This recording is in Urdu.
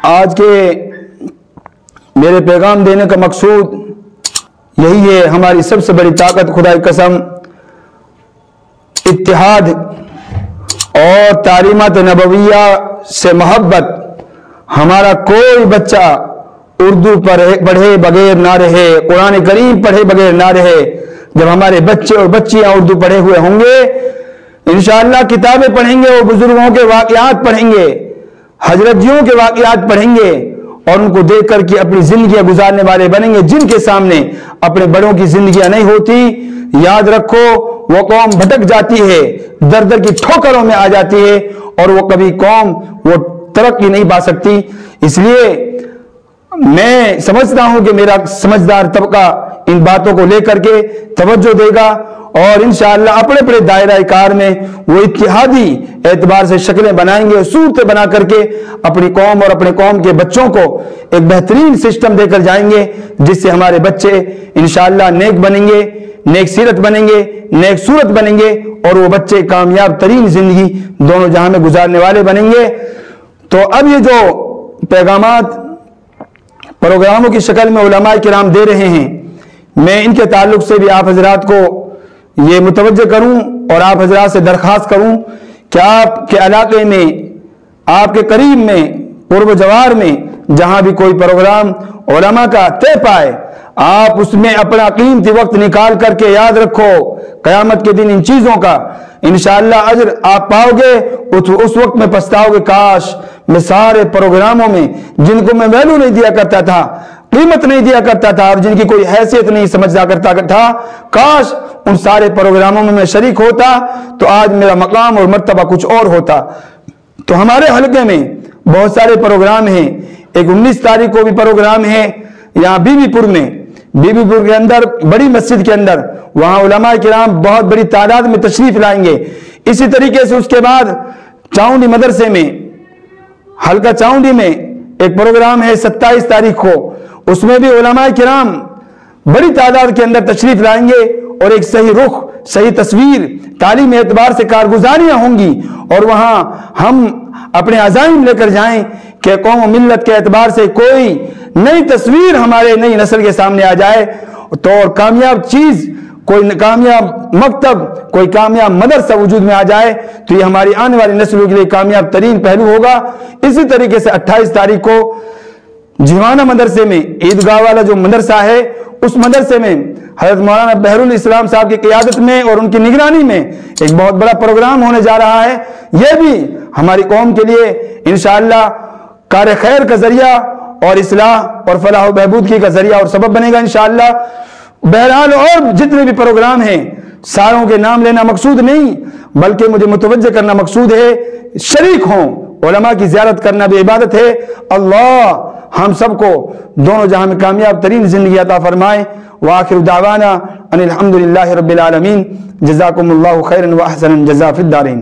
آج کے میرے پیغام دینے کا مقصود یہی ہے، ہماری سب سے بڑی طاقت خدا کی قسم اتحاد اور تعلیمات نبویہ سے محبت۔ ہمارا کوئی بچہ اردو پڑھے بغیر نہ رہے، قرآن کریم پڑھے بغیر نہ رہے۔ جب ہمارے بچے اور بچیاں اردو پڑھے ہوئے ہوں گے، انشاءاللہ کتابیں پڑھیں گے، وہ بزرگوں کے واقعات پڑھیں گے، حضرت جیوں کے واقعات پڑھیں گے، اور ان کو دیکھ کر کے اپنی زندگیاں گزارنے والے بنیں گے، جن کے سامنے اپنے بڑوں کی زندگیاں نہیں ہوتی۔ یاد رکھو، وہ قوم بھٹک جاتی ہے، در در کی ٹھوکروں میں آ جاتی ہے، اور وہ کبھی قوم وہ ترقی نہیں پا سکتی۔ اس لیے میں سمجھتا ہوں کہ میرا سمجھدار طبقہ ان باتوں کو لے کر کے توجہ دے گا، اور انشاءاللہ اپنے اپنے دائرہ کار میں وہ اتحادی اعتبار سے شکلیں بنائیں گے، صورتیں بنا کر کے اپنی قوم اور اپنے قوم کے بچوں کو ایک بہترین سسٹم دے کر جائیں گے، جس سے ہمارے بچے انشاءاللہ نیک بنیں گے، نیک سیرت بنیں گے، نیک صورت بنیں گے، اور وہ بچے کامیاب ترین زندگی دونوں جہاں میں گزارنے والے بنیں گے۔ تو اب یہ جو پیغامات پروگراموں کی شکل میں علماء کرام دے رہے ہیں، میں ان کے تعلق سے بھی آپ حضرات کو یہ متوجہ کروں اور آپ حضرات سے درخواست کروں کہ آپ کے علاقے میں، آپ کے قریب میں، قرب و جوار میں جہاں بھی کوئی پروگرام علماء کا طے پائے، آپ اس میں اپنا قیمتی وقت نکال کر کے یاد رکھو، قیامت کے دن ان چیزوں کا انشاءاللہ اجر آپ پاؤ گے۔ اس وقت میں پچھتاؤ گے، کاش میں سارے پروگراموں میں جن کو میں ویلیو نہیں دیا کرتا تھا، قیمت نہیں دیا کرتا تھا، اور جن کی کوئی حیثیت نہیں سمجھا کرتا تھا، کاش ان سارے پروگراموں میں شریک ہوتا تو آج میرا مقام اور مرتبہ کچھ اور ہوتا۔ تو ہمارے حلقے میں بہت سارے پروگرام ہیں۔ ایک 19 تاریخ کو بھی پروگرام ہے یہاں بی بی پور میں، بی بی پور کے اندر بڑی مسجد کے اندر، وہاں علماء کرام بہت بڑی تعداد میں تشریف لائیں گے۔ اسی طریقے سے اس کے بعد چاؤنڈی مدرسے میں، حلقہ چاؤنڈی میں ایک پروگرام ہے 27 تاریخ کو، اس میں بھی علماء کرام بڑی تعداد کے اندر تشریف لائیں گے، اور ایک صحیح رخ، صحیح تصویر، تعلیم اعتبار سے کارگزاریاں ہوں گی، اور وہاں ہم اپنے عزائم لے کر جائیں کہ قوم و ملت کے اعتبار سے کوئی نئی تصویر ہمارے نئی نسل کے سامنے آ جائے، تو کامیاب چیز، کوئی کامیاب مکتب، کوئی کامیاب مدرسہ وجود میں آ جائے، تو یہ ہماری آنے والی نسلوں کے لیے کامیاب ترین پہلو ہوگا۔ اسی طریقے سے 28 تاریخ کو جیوانہ مدرسے میں، عیدگاہ والا جو مدرسہ ہے، اس مدرسے میں حضرت مولانا بحر الاسلام صاحب کی قیادت میں اور ان کی نگرانی میں ایک بہت بڑا پروگرام ہونے جا رہا ہے۔ یہ بھی ہماری قوم کے لیے انشاءاللہ کار خیر کا ذریعہ اور اصلاح اور فلاح و بہبود کی کا ذریعہ اور سبب بنے گا انشاءاللہ۔ بہرحال اور جتنے بھی پروگرام ہیں، ساروں کے نام لینا مقصود نہیں، بلکہ مجھے متوجہ کرنا مقصود ہے، شریک ہوں، علماء کی زیارت کرنا بھی عبادت ہے۔ اللہ ہم سب کو دونوں جہاں میں کامیاب ترین زندگی عطا فرمائے۔ وآخر دعوانا ان الحمدللہ رب العالمین۔ جزاکم اللہ خیرا واحسن الجزاء فی الدارین۔